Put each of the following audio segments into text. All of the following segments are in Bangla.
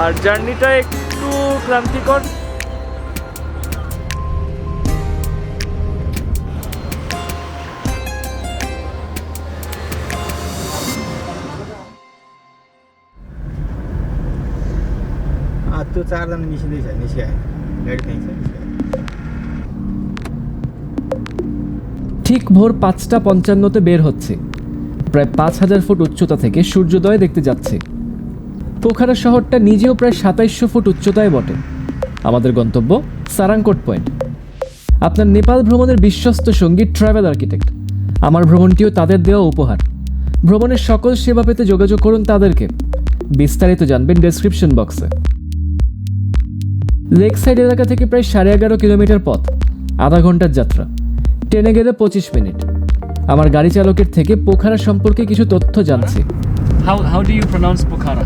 আর জার্নিটা একটু ক্লান্তিকর। त्यो 4 जना निस्किँदैछ निस्किआयो गाडी खाइन्छ ঠিক ভোর 5:55-তে বের হচ্ছে। প্রায় 5000 ফুট উচ্চতা থেকে সূর্যোদয় দেখতে যাচ্ছে। পোখারা শহরটা নিজেও প্রায় 2700 ফুট উচ্চতায় বটে। আমাদের গন্তব্য সারাংকোট পয়েন্ট। আপনার নেপাল ভ্রমণের বিশ্বস্ত সঙ্গী ট্রাভেল আর্কিটেক্ট। আমার ভ্রমণটিও তাদের দেওয়া উপহার। ভ্রমণের সকল সেবা পেতে যোগাযোগ করুন তাদেরকে। বিস্তারিত জানবেন ডেসক্রিপশন বক্সে। লেক সাইড এলাকা থেকে প্রায় 11.5 কিলোমিটার পথ, আধা ঘন্টার যাত্রা। ট্রেনে গেলে 25 মিনিট। আমার গাড়ি চালকের থেকে পোখারা সম্পর্কে কিছু তথ্য জানছি। How do you pronounce Pokhara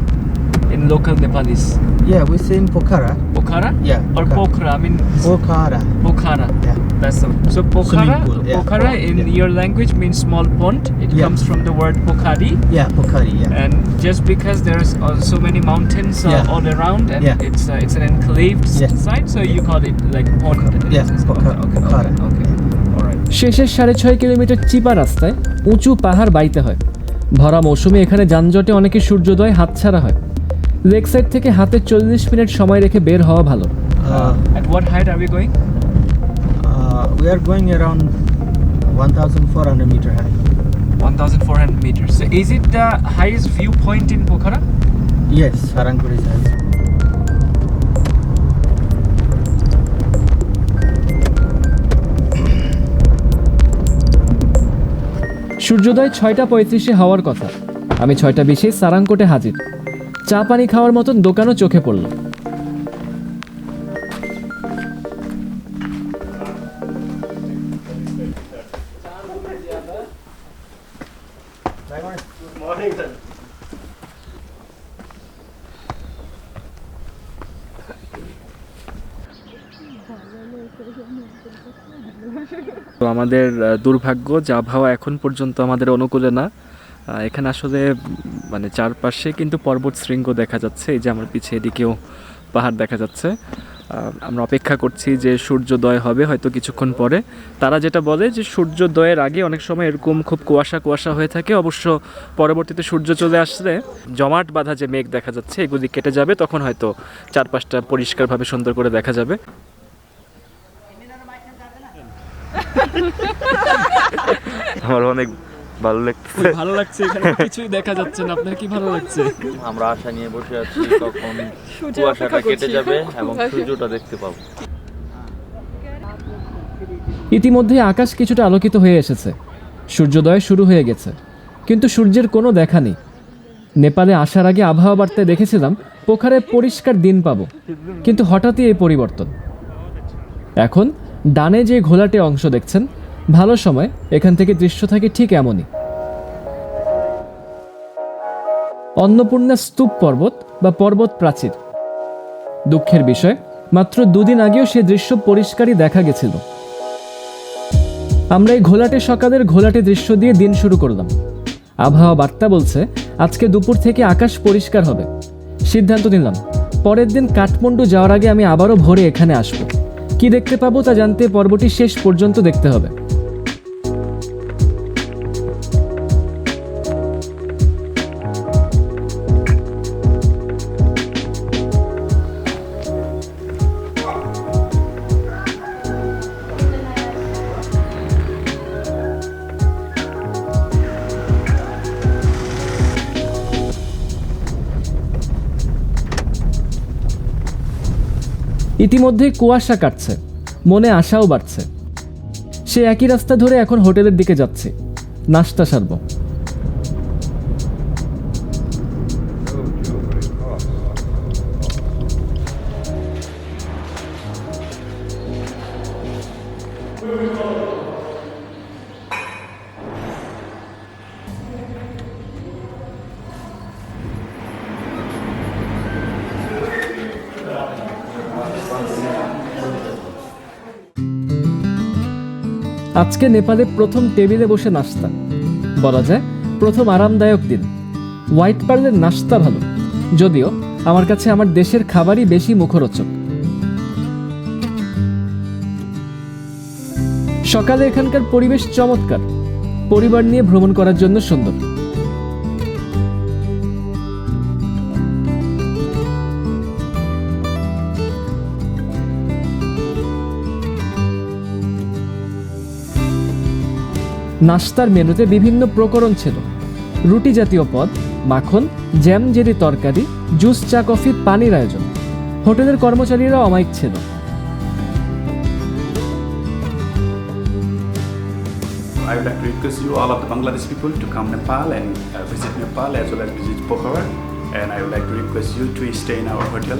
in local Nepalese? Yeah, we say in Pokhara. Pokhara? Yeah, Or Pokhara? I mean Pokhara. Pokhara. Yeah. That's the so Pokhara. Swimming pool, yeah. Pokhara in Yeah. your language means small pond. It Yeah. comes from the word Pokhari. Yeah, Pokhari, yeah. And just because there's so many mountains Yeah. all around, and Yeah. it's an enclaved Yeah. site, so you call it like pond. Yeah, Pokhara. Pokhara. Okay. All right. শেষের 6.5 কিলোমিটার চিপা রাস্তায় উঁচু পাহাড় বাইতে হয়। ভরা মৌসুমে এখানে যানজটে অনেকে সূর্যোদয় হাতছাড়া হয়। লেক সাইড থেকে হাতে 40 মিনিট সময় রেখে বের হওয়া ভালো। At what height are we going? We are going around 1,400 meter high. 1,400 meters. So is it the highest viewpoint in Pokhara? Yes, Sarangkot is high. সূর্যোদয় 6:35-এ হওয়ার কথা। আমি 6:20-এ সারাংকোটে হাজির। চা পানি খাওয়ার মতন দোকানও চোখে পড়ল। তো আমাদের দুর্ভাগ্য যে আবহাওয়া এখন পর্যন্ত আমাদের অনুকূলে না। এখানে আসলে মানে চারপাশে কিন্তু পর্বত শৃঙ্গ দেখা যাচ্ছে। এই যে আমার পিছে এদিকেও পাহাড় দেখা যাচ্ছে। আমরা অপেক্ষা করছি যে সূর্যোদয় হবে হয়তো কিছুক্ষণ পরে। তারা যেটা বলে যে সূর্যোদয়ের আগে অনেক সময় এরকম খুব কুয়াশা কুয়াশা হয়ে থাকে, অবশ্য পরবর্তীতে সূর্য চলে আসলে জমাট বাঁধা যে মেঘ দেখা যাচ্ছে এগুলি কেটে যাবে, তখন হয়তো চারপাশটা পরিষ্কারভাবে সুন্দর করে দেখা যাবে। আমার অনেক ভালো লাগছে। ভালো লাগছে, এখানে কিছুই দেখা যাচ্ছে না। আপনার কি ভালো লাগছে? আমরা আশা নিয়ে বসে আছি কখন কুয়াশাটা কেটে যাবে এবং সূর্যটা দেখতে পাবো। ইতিমধ্যে আকাশ কিছুটা আলোকিত হয়ে এসেছে। সূর্যোদয় শুরু হয়ে গেছে, কিন্তু সূর্যের কোনো দেখা নেই। নেপালে আসার আগে আবহাওয়া বার্তায় দেখেছিলাম পোখারায় পরিষ্কার দিন পাবো, কিন্তু হঠাৎই এই পরিবর্তন। এখন ডানে যে ঘোলাটে অংশ দেখছেন, ভালো সময় এখান থেকে দৃশ্য থাকে ঠিক এমনই। অন্নপূর্ণা স্তূপ পর্বত বা পর্বত প্রাচীর। দুঃখের বিষয়, মাত্র 2 দিন আগেও সে দৃশ্য পরিষ্কারই দেখা গেছিল। আমরা এই ঘোলাটে সকালের ঘোলাটে দৃশ্য দিয়ে দিন শুরু করলাম। আবহাওয়া বার্তা বলছে আজকে দুপুর থেকে আকাশ পরিষ্কার হবে। সিদ্ধান্ত নিলাম পরের দিন কাঠমান্ডু যাওয়ার আগে আমি আবারও ভোরে এখানে আসব। কি দেখতে পাবো তা জানতে পর্বটি শেষ পর্যন্ত দেখতে হবে। ইতিমধ্যে কুয়াশা কাটছে, মনে আশাও বাড়ছে। সে একই রাস্তা ধরে এখন হোটেলের দিকে যাচ্ছে, নাস্তা সারব। আজকে নেপালে প্রথম টেবিলে বসে নাস্তা, বলা যায় প্রথম আরামদায়ক দিন। হোয়াইট পার্লের নাস্তা ভালো, যদিও আমার কাছে আমার দেশের খাবারই বেশি মুখরোচক। সকালে এখানকার পরিবেশ চমৎকার, পরিবার নিয়ে ভ্রমণ করার জন্য সুন্দর। নাস্তার মেনুতে বিভিন্ন প্রকরণ ছিল, রুটি জাতীয় পদ, মাখন, জ্যাম জেলি তরকারি, জুস, চা, কফি, পানির আয়োজন। হোটেলের কর্মচারীরা অমায়িক ছিল। I would like to request you all of the Bangladeshi people to come Nepal and visit Nepal as well as visit Pokhara, and I would like to request you to stay in our hotel.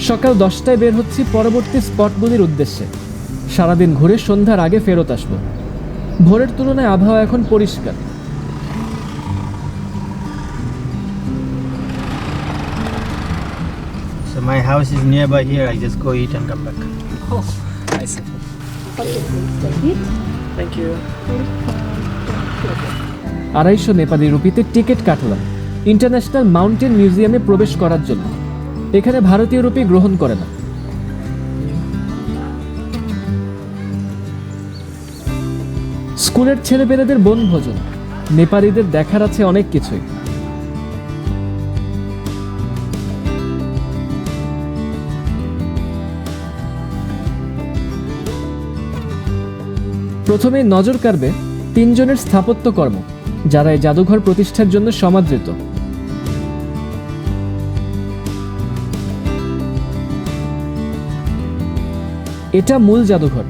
সকাল 10টায় বের হচ্ছি পরবর্তী স্পটগুলির উদ্দেশ্যে। সারাদিন ঘুরে সন্ধ্যার আগে ফেরত আসব। ভোরের তুলনায় আবহাওয়া এখন পরিষ্কার। So my house is nearby here. I just go eat and come back. Oh, I see. Thank you. 250 Nepali রুপিতে টিকিট কাটলাম ইন্টারন্যাশনাল মাউন্টেন মিউজিয়ামে প্রবেশ করার জন্য। এখানে ভারতীয় রুপি গ্রহণ করে না। স্কুলের ছেলেপেলেদের বনভোজন, নেপালিদের দেখার আছে অনেক কিছুই। প্রথমে নজর কাড়বে 3 জনের স্থাপত্যকর্ম, যারা এই জাদুঘর প্রতিষ্ঠার জন্য সমাদৃত। এটা মূল জাদুঘর,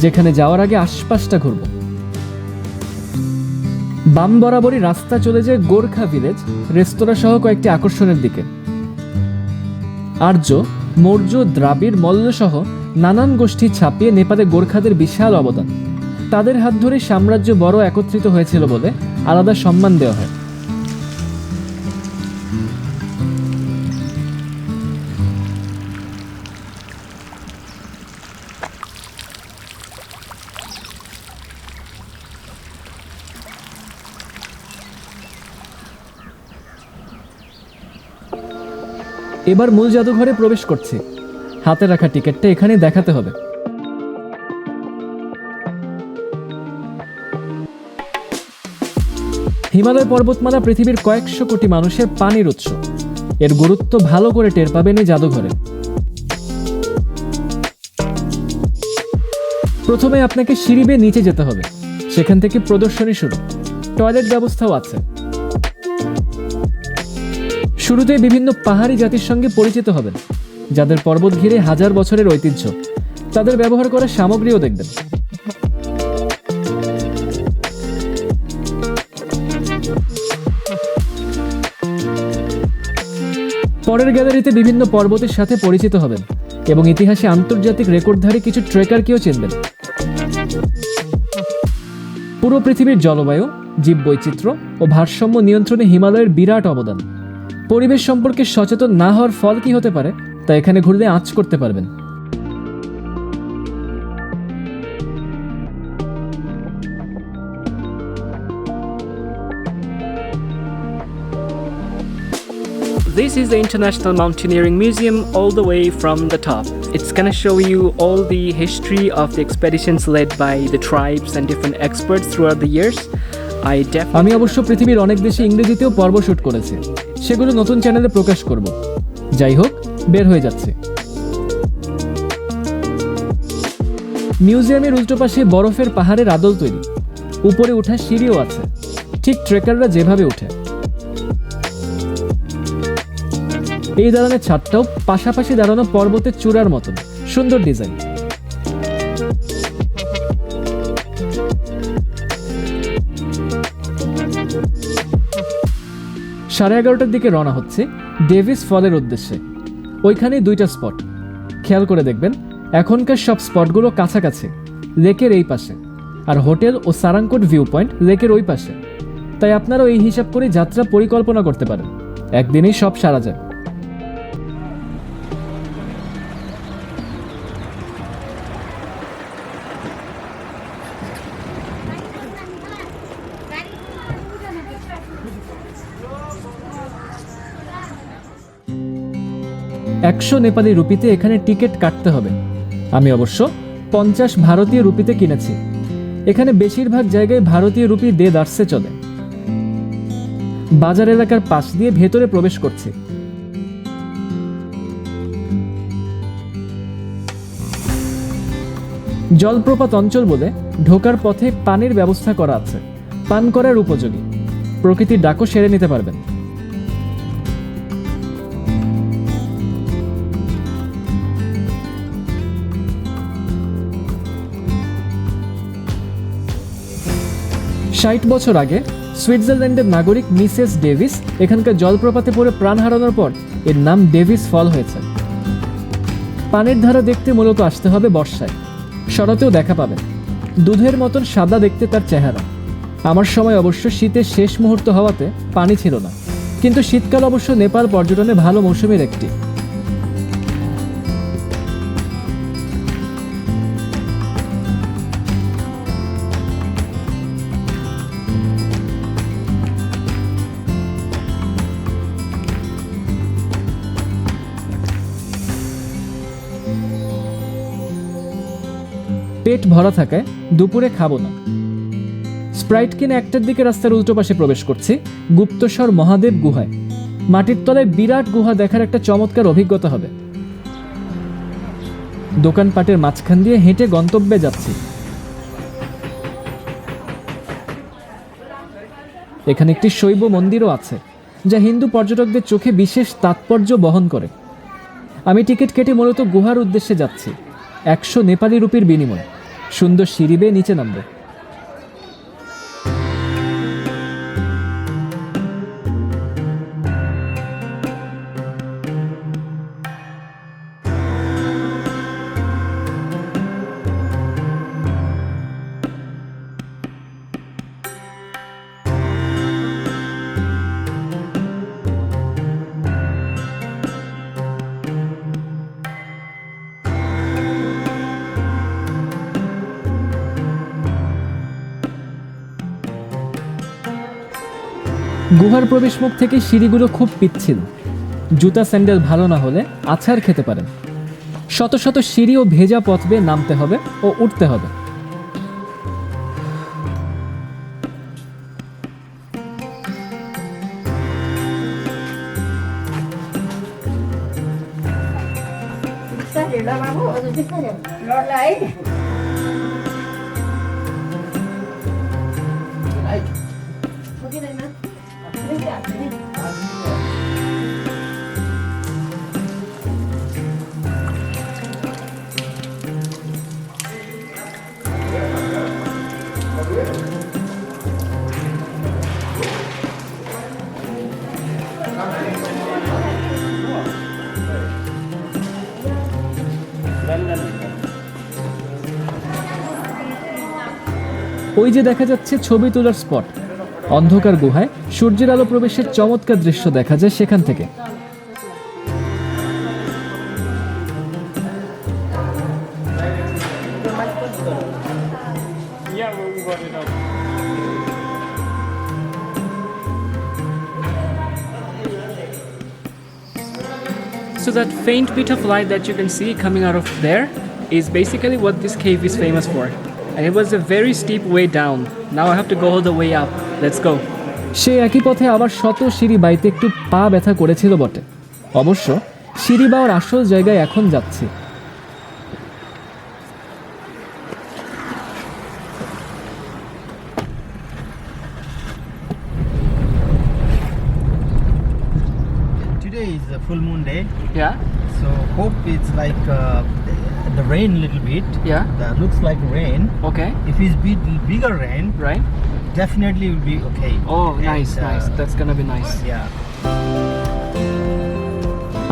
যেখানে যাওয়ার আগে আশপাশটা ঘুরব। বাম বরাবরই রাস্তা চলে যায় গোর্খা ভিলেজ, রেস্তোরাঁ সহ কয়েকটি আকর্ষণের দিকে। আর্য, মৌর্য, দ্রাবিড়, মল্ল সহ নানান গোষ্ঠী ছাপিয়ে নেপালে গোর্খাদের বিশাল অবদান। তাদের হাত ধরে সাম্রাজ্য বড় একত্রিত হয়েছিল বলে আলাদা সম্মান দেওয়া হয়। এবার মূল জাদুঘরে প্রবেশ করছি। হাতে রাখা টিকিটটা এখানে দেখাতে হবে। হিমালয় পর্বতমালা পৃথিবীর কয়েকশো কোটি মানুষের পানির উৎস। এর গুরুত্ব ভালো করে টের পাবেন এই জাদুঘরে। প্রথমে আপনাকে সিঁড়ি বেয়ে নিচে যেতে হবে, সেখান থেকে প্রদর্শনী শুরু। টয়লেট ব্যবস্থাও আছে। শুরুতে বিভিন্ন পাহাড়ি জাতির সঙ্গে পরিচিত হবেন, যাদের পর্বত ঘিরে হাজার বছরের ঐতিহ্য। তাদের ব্যবহার করা সামগ্রীও দেখবেন। পরের গ্যালারিতে বিভিন্ন পর্বতের সাথে পরিচিত হবেন এবং ইতিহাসে আন্তর্জাতিক রেকর্ডধারী কিছু ট্রেকারকেও চিনবেন। পুরো পৃথিবীর জলবায়ু, জীববৈচিত্র্য ও ভারসাম্য নিয়ন্ত্রণে হিমালয়ের বিরাট অবদান। পরিবেশ সম্পর্কে সচেতন না হওয়ার ফল কি হতে পারে তা এখানে ঘুরলে আঁচ করতে পারবেন। This is the International Mountaineering Museum all the way from the top. It's gonna show you all the history of the expeditions led by the tribes and different experts throughout the years. আমি অবশ্য পৃথিবীর অনেক দেশে ইংরেজিতেও পর্ব শুট করেছি, সেগুলো নতুন চ্যানেলে প্রকাশ করব। যাই হোক, বের হয়ে যাচ্ছে। মিউজিয়ামের উল্টো পাশে বরফের পাহাড়ের আদল তৈরি, উপরে ওঠার সিঁড়িও আছে, ঠিক ট্রেকাররা যেভাবে ওঠে। এই দালানের ছাদটাও পাশাপাশি দাঁড়ানো পর্বতের চূড়ার মতন, সুন্দর ডিজাইন। সাড়ে 11টার দিকে রওনা হচ্ছে ডেভিস ফলের উদ্দেশ্যে। ওইখানেই 2টা স্পট। খেয়াল করে দেখবেন, এখনকার সব স্পটগুলো কাছাকাছি, লেকের এই পাশে, আর হোটেল ও সারাংকোট ভিউ পয়েন্ট লেকের ওই পাশে। তাই আপনারাও এই হিসাব করে যাত্রা পরিকল্পনা করতে পারেন, একদিনেই সব সারা যায়। 100 নেপালি রুপিতে এখানে টিকিট কাটতে হবে। আমি অবশ্য 50 ভারতীয় রুপিতে কিনেছি। এখানে বেশিরভাগ জায়গায় ভারতীয় রুপি দেদারসে চলে। বাজার এলাকার পাশ দিয়ে ভেতরে প্রবেশ করছি। জলপ্রপাত অঞ্চল বলে ঢোকার পথে পানির ব্যবস্থা করা আছে, পান করার উপযোগী। প্রকৃতির ডাকও সেরে নিতে পারবেন। ষাট বছর আগে সুইজারল্যান্ডের নাগরিক মিসেস ডেভিস এখানকার জলপ্রপাতে পড়ে প্রাণ হারানোর পর এর নাম ডেভিস ফল হয়েছে। পানির ধারা দেখতে মূলত আসতে হবে বর্ষায়, শরতেও দেখা পাবেন। দুধের মতন সাদা দেখতে তার চেহারা। আমার সময় অবশ্য শীতের শেষ মুহূর্ত হওয়াতে পানি ছিল না, কিন্তু শীতকাল অবশ্য নেপাল পর্যটনে ভালো মৌসুমের একটি। পেট ভরা থাকায় দুপুরে খাবো না। স্প্রাইট কিনে 1টার দিকে রাস্তার উল্টো পাশে প্রবেশ করছি গুপ্তস্বর মহাদেব গুহায়। মাটির তলায় বিরাট গুহা দেখার একটা চমৎকার অভিজ্ঞতা হবে। দোকানপাটের মাঝখান দিয়ে হেঁটে গন্তব্যে যাচ্ছি। এখানে একটি শৈব মন্দিরও আছে, যা হিন্দু পর্যটকদের চোখে বিশেষ তাৎপর্য বহন করে। আমি টিকিট কেটে মূলত গুহার উদ্দেশ্যে যাচ্ছি। 100 নেপালি রুপির বিনিময়ে সুন্দর সিঁড়ি বেয়ে নিচে নামবে। গুহার প্রবেশমুখ থেকে সিঁড়িগুলো খুব পিচ্ছিল। জুতা স্যান্ডেল ভালো না হলে আছাড় খেতে পারেন। শত শত সিঁড়ি ও ভেজা পথ বেয়ে নামতে হবে ও উঠতে হবে। ওই যে দেখা যাচ্ছে ছবি তোলার স্পট। অন্ধকার গুহায় সূর্যের আলো প্রবেশের চমৎকার দৃশ্য দেখা যায় সেখান থেকে। So that faint bit of light that you can see coming out of there is basically what this cave is famous for. And it was a very steep way down. Now I have to go all the way up. Let's go. সে একই পথে আবার শত সিঁড়ি বাইতে একটু পা ব্যথা করেছিল বটে। অবশ্য সিঁড়ি বাওয়ার আসল জায়গায় এখন যাচ্ছি। Today is a full moon day, Yeah? so hope it's like the rain little bit. Yeah? That looks like rain. Okay. If it's bigger rain, Right? definitely will be okay. Oh, nice, And, nice. That's gonna be nice. Yeah.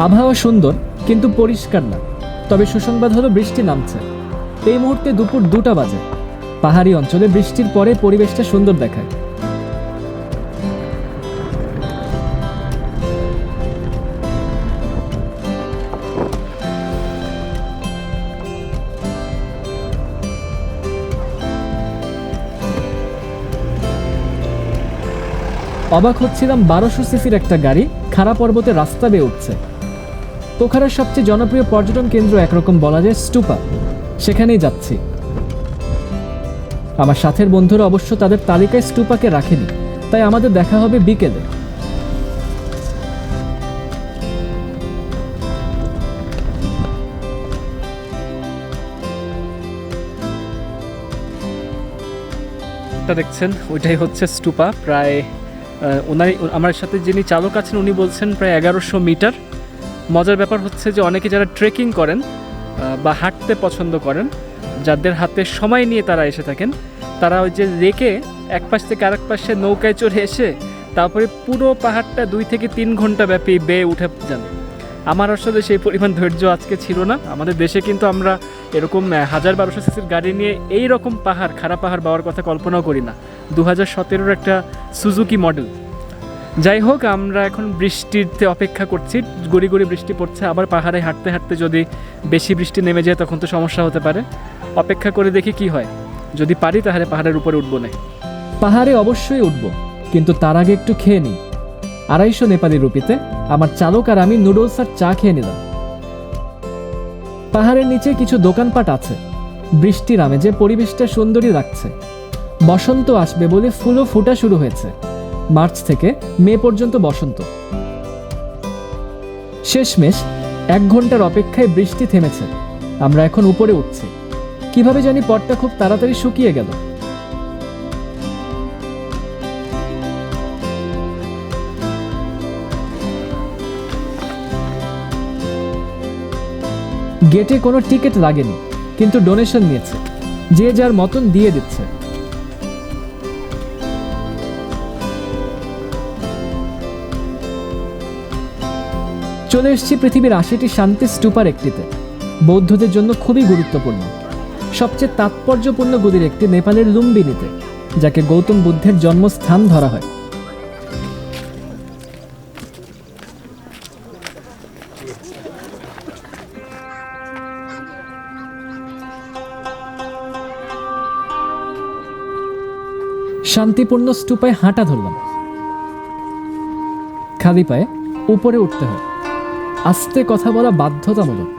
আবহাওয়া সুন্দর কিন্তু পরিষ্কার না। তবে সুসংবাদ হলো বৃষ্টি নামছে। এই মুহূর্তে দুপুর 2টা বাজে। পাহাড়ি অঞ্চলে বৃষ্টির পরে পরিবেশটা সুন্দর দেখায়। অবাক হচ্ছিলাম 1200 সিসির একটা গাড়ি খাড়া পর্বতে রাস্তা বেয়ে উঠছে। পোখারার সবচেয়ে জনপ্রিয় পর্যটন কেন্দ্র একরকম বলা যায় স্টুপা, সেখানেই যাচ্ছি। আমার সাথের বন্ধুরা অবশ্য তাদের তালিকায় স্টুপাকে রাখেনি, তাই আমাদের দেখা হবে বিকেলে। দেখছেন ওইটাই হচ্ছে স্টুপা। প্রায় আমার সাথে যিনি চালক আছেন উনি বলছেন প্রায় 1100 মিটার। মজার ব্যাপার হচ্ছে যে অনেকে যারা ট্রেকিং করেন বা হাঁটতে পছন্দ করেন, যাদের হাতে সময় নিয়ে তারা এসে থাকেন, তারা ওই যে রেকে এক পাশ থেকে আরেক পাশে নৌকায় চড়ে এসে তারপরে পুরো পাহাড়টা 2 থেকে 3 ঘন্টা ব্যাপী বেয়ে উঠে যান। আমার আসলে সেই পরিমাণ ধৈর্য আজকে ছিল না। আমাদের দেশে কিন্তু আমরা এরকম 1200 সিসির গাড়ি নিয়ে এই রকম পাহাড়, খারাপ পাহাড় পাওয়ার কথা কল্পনাও করি না। 2017-র একটা সুজুকি মডেল। যাই হোক, আমরা এখন বৃষ্টিতে অপেক্ষা করছি। গুড়ি গুড়ি বৃষ্টি পড়ছে, আবার পাহাড়ে হাঁটতে হাঁটতে যদি বেশি বৃষ্টি নেমে যায় তখন তো সমস্যা হতে পারে। অপেক্ষা করে দেখি কি হয়, যদি পারি তাহলে পাহাড়ের উপরে উঠবো না। পাহাড়ে অবশ্যই উঠব, কিন্তু তার আগে একটু খেয়ে নিই। 250 নেপালি রুপিতে আমার চালক আর আমি নুডলস আর চা খেয়ে নিলাম। পাহাড়ের নিচে কিছু দোকানপাট আছে। বৃষ্টির আমেজে পরিবেশটা সুন্দরই লাগছে। বসন্ত আসবে বলে ফুলও ফোটা শুরু হয়েছে। মার্চ থেকে মে পর্যন্ত বসন্ত। শেষমেশ 1 ঘন্টার অপেক্ষায় বৃষ্টি থেমেছে। আমরা এখন উপরে উঠছি। কিভাবে জানি পথটা খুব তাড়াতাড়ি শুকিয়ে গেল। গেটে কোনো টিকিট লাগেনি, কিন্তু ডোনেশন নিয়েছে। যে যার মতন দিয়ে দিচ্ছে। চলে এসেছি পৃথিবীর 80টি শান্তি স্তূপার একটিতে। বৌদ্ধদের জন্য খুবই গুরুত্বপূর্ণ। সবচেয়ে তাৎপর্যপূর্ণ গুদির একটি নেপালের লুম্বিনীতে, যাকে গৌতম বুদ্ধের জন্মস্থান ধরা হয়। শান্তিপূর্ণ স্তূপায় হাঁটা ধরলাম। খালি পায়ে উপরে উঠতে হয়। আস্তে কথা বলা বাধ্যতামূলক।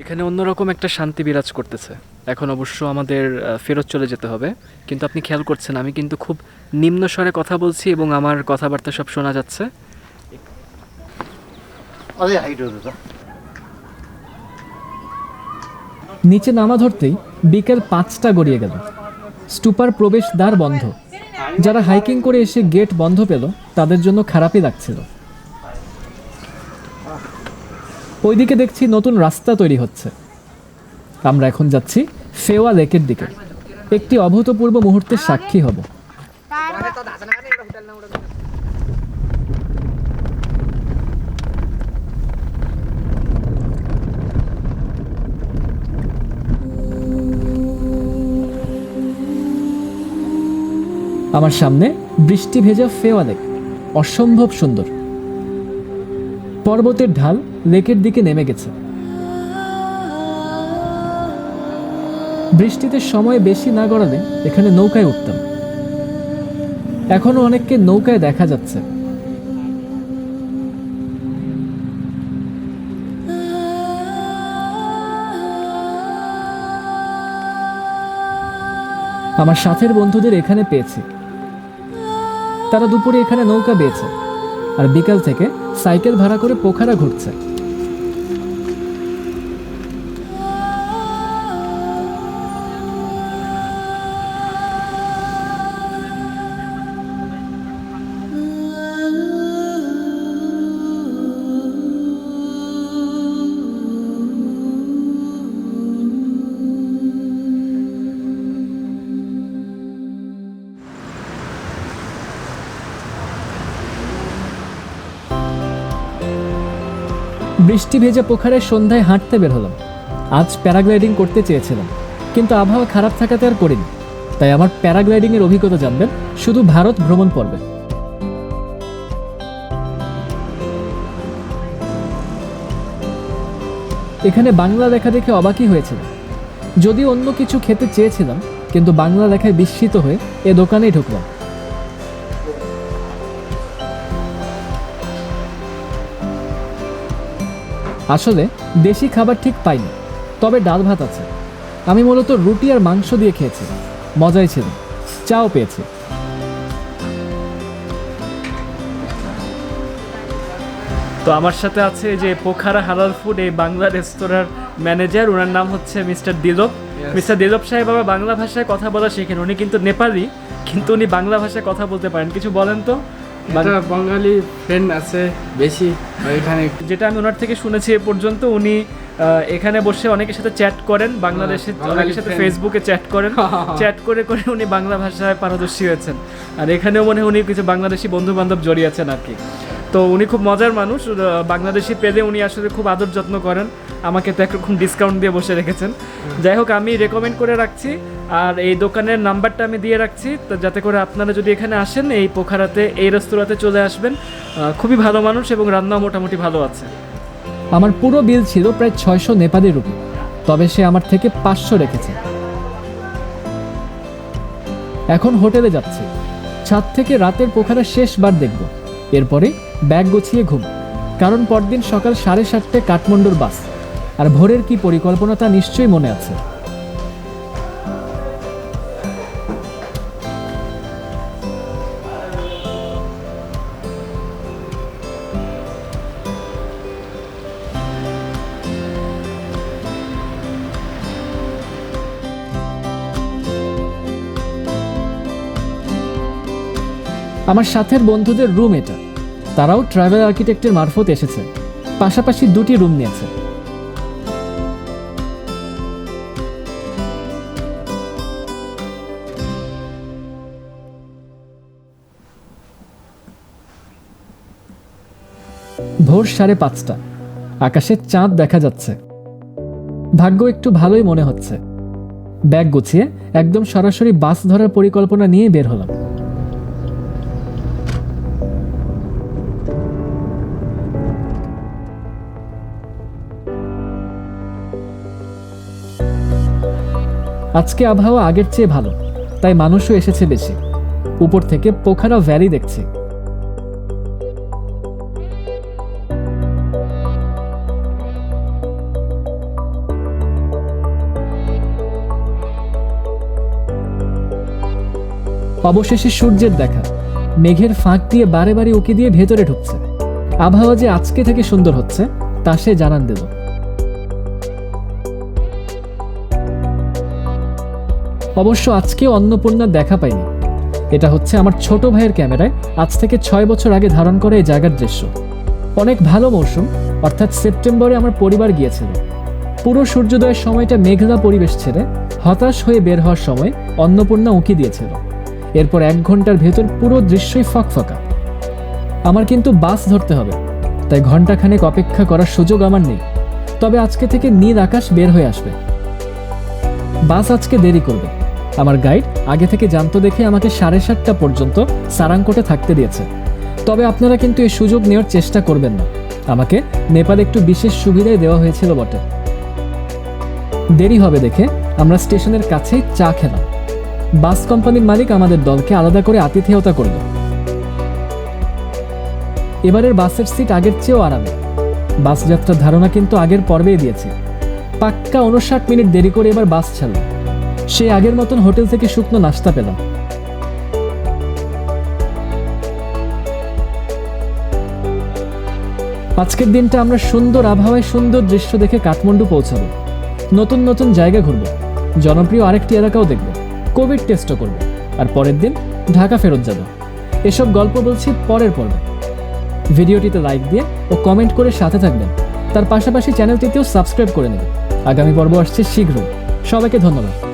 এখানে অন্যরকম একটা শান্তি বিরাজ করতেছে। এখন অবশ্য আমাদের ফেরত চলে যেতে হবে, কিন্তু আপনি খেয়াল করছেন আমি কিন্তু খুব নিম্ন স্বরে কথা বলছি এবং আমার কথাবার্তা সব শোনা যাচ্ছে। নিচে নামা ধরতেই বিকেল 5টা গড়িয়ে গেল। স্টুপার প্রবেশ দ্বার বন্ধ। যারা হাইকিং করে এসে গেট বন্ধ পেল তাদের জন্য খারাপই লাগছিল। ওইদিকে দেখছি নতুন রাস্তা তৈরি হচ্ছে। আমরা এখন যাচ্ছি ফেওয়া লেকের দিকে। একটি অভূতপূর্ব মুহূর্তের সাক্ষী হব। আমার সামনে বৃষ্টি ভেজা ফেওয়া লেক, অসম্ভব সুন্দর। পর্বতের ঢাল লেকের দিকে নেমে গেছে। বৃষ্টিতে সময় বেশি না গড়ালে এখানে নৌকায় উঠতাম। এখনো অনেককে নৌকায় দেখা যাচ্ছে। আমার সাথের বন্ধুদের এখানে পেয়েছি। তারা দুপুরে এখানে নৌকা বেয়েছে আর বিকাল থেকে সাইকেল ভাড়া করে পোখারা ঘুরছে। বৃষ্টি ভেজা পোখারায় সন্ধ্যায় হাঁটতে বের হলাম। আজ প্যারাগ্লাইডিং করতে চেয়েছিলাম, কিন্তু আবহাওয়া খারাপ থাকাতে আর করিনি। তাই আমার প্যারাগ্লাইডিং এর অভিজ্ঞতা জানবেন শুধু ভারত ভ্রমণ পর্বে। এখানে বাংলা লেখা দেখে অবাকই হয়েছিল। যদিও অন্য কিছু খেতে চেয়েছিলাম, কিন্তু বাংলা লেখায় বিস্মিত হয়ে এ দোকানেই ঢুকলাম। আসলে দেশি খাবার ঠিক পাইনি, তবে ডাল ভাত আছে। আমি মূলত রুটি আর মাংস দিয়ে খেয়েছি, মজাই ছিল। চাও পেয়েছি। তো আমার সাথে আছে যে পোখারা হালাল ফুড এই বাংলা রেস্তোরাঁর ম্যানেজার, ওনার নাম হচ্ছে মিস্টার দিলব। মিস্টার দিলব সাহেব আবার বাংলা ভাষায় কথা বলা শেখেন। উনি কিন্তু নেপালি, কিন্তু উনি বাংলা ভাষায় কথা বলতে পারেন। কিছু বলেন তো। একটা বাঙালি ফ্রেন্ড আছে বেশি এখানে। যেটা আমি ওনার থেকে শুনেছি এ পর্যন্ত, উনি এখানে বসে অনেকের সাথে চ্যাট করেন, বাংলাদেশের অনেকের সাথে ফেসবুকে চ্যাট করেন। চ্যাট করে করে উনি বাংলা ভাষায় পারদর্শী হয়েছেন। আর এখানেও মনে হয় উনি কিছু বাংলাদেশি বন্ধু বান্ধব জড়িয়েছেন আর কি। তো উনি খুব মজার মানুষ। বাংলাদেশি পেলে উনি আসলে খুব আদর যত্ন করেন। আমাকে তো একরকম ডিসকাউন্ট দিয়ে বসে রেখেছেন। যাই হোক, আমি রেকমেন্ড করে রাখছি, আর এই দোকানের নাম্বারটা আমি দিয়ে রাখছি, তো যাতে করে আপনারা যদি এখানে আসেন এই পোখারাতে এই রেস্তোরাঁতে চলে আসবেন। খুবই ভালো মানুষ এবং রান্নাও মোটামুটি ভালো আছে। আমার পুরো বিল ছিল প্রায় 600 নেপালি রুপি, তবে সে আমার থেকে 500 রেখেছে। এখন হোটেলে যাচ্ছি। ছাদ থেকে রাতের পোখারা শেষবার দেখব, এরপরে ব্যাগ গুছিয়ে ঘুম। কারণ পরদিন সকাল 7:30টায় কাঠমান্ডুর বাস। আর ভোরের কি পরিকল্পনা তা নিশ্চয়ই মনে আছে। আমার সাথের বন্ধুদের রুম এটা। তারাও ট্রাভেল আর্কিটেক্টের মারফত এসেছে। পাশাপাশি 2টি রুম নিয়েছে। ভোর 5:30। আকাশে চাঁদ দেখা যাচ্ছে। ভাগ্য একটু ভালোই মনে হচ্ছে। ব্যাগ গুছিয়ে একদম সরাসরি বাস ধরার পরিকল্পনা নিয়ে বের হলাম। আজকে আবহাওয়া আগের চেয়ে ভালো, তাই মানুষও এসেছে বেশি। উপর থেকে পোখারা ভ্যালি দেখছি। অবশেষে সূর্যের দেখা। মেঘের ফাঁক দিয়ে বারে বারে উকি দিয়ে ভেতরে ঢুকছে। আবহাওয়া যে আজকে থেকে সুন্দর হচ্ছে তা সে জানান দিল। অবশ্য আজকে অন্নপূর্ণার দেখা পাইনি। এটা হচ্ছে আমার ছোট ভাইয়ের ক্যামেরায় আজ থেকে 6 বছর আগে ধারণ করা এই জায়গার দৃশ্য। অনেক ভালো মৌসুম, অর্থাৎ সেপ্টেম্বরে আমার পরিবার গিয়েছিল। পুরো সূর্যোদয়ের সময়টা মেঘলা পরিবেশ ছেড়ে হতাশ হয়ে বের হওয়ার সময় অন্নপূর্ণা উঁকি দিয়েছিল। এরপর 1 ঘন্টার ভেতর পুরো দৃশ্যই ফকফকা। আমার কিন্তু বাস ধরতে হবে, তাই ঘন্টাখানেক অপেক্ষা করার সুযোগ আমার নেই। তবে আজকে থেকে নীল আকাশ বের হয়ে আসবে। বাস আজকে দেরি করবে। আমার গাইড আগে থেকে জানতো দেখে আমাকে 7:30টা পর্যন্ত সারাংকোটে থাকতে দিয়েছে। তবে আপনারা কিন্তু এই সুযোগ নেওয়ার চেষ্টা করবেন না, আমাকে নেপালে একটু বিশেষ সুবিধাই দেওয়া হয়েছিল বটে। দেরি হবে দেখে আমরা স্টেশনের কাছেই চা খেলাম। বাস কোম্পানির মালিক আমাদের দলকে আলাদা করে আতিথেয়তা করল। এবারের বাসের সিট আগের চেয়েও আরামে। বাস যাত্রার ধারণা কিন্তু আগের পর্বেই দিয়েছে। পাক্কা 59 মিনিট দেরি করে এবার বাস ছাড়ল। সেই আগের মতন হোটেল থেকে শুকনো নাস্তা পেলাম। আজকের দিনটা আমরা সুন্দর আবহাওয়ায় সুন্দর দৃশ্য দেখে কাঠমান্ডু পৌঁছাবো। নতুন নতুন জায়গা ঘুরবো, জনপ্রিয় আরেকটি এলাকাও দেখব, কোভিড টেস্টও করব, আর পরের দিন ঢাকা ফেরত যাব। এসব গল্প বলছি পরের পর্বে। ভিডিওটিতে লাইক দিয়ে ও কমেন্ট করে সাথে থাকবেন। তার পাশাপাশি চ্যানেলটিতেও সাবস্ক্রাইব করে নেবেন। আগামী পর্ব আসছে শীঘ্রই। সবাইকে ধন্যবাদ।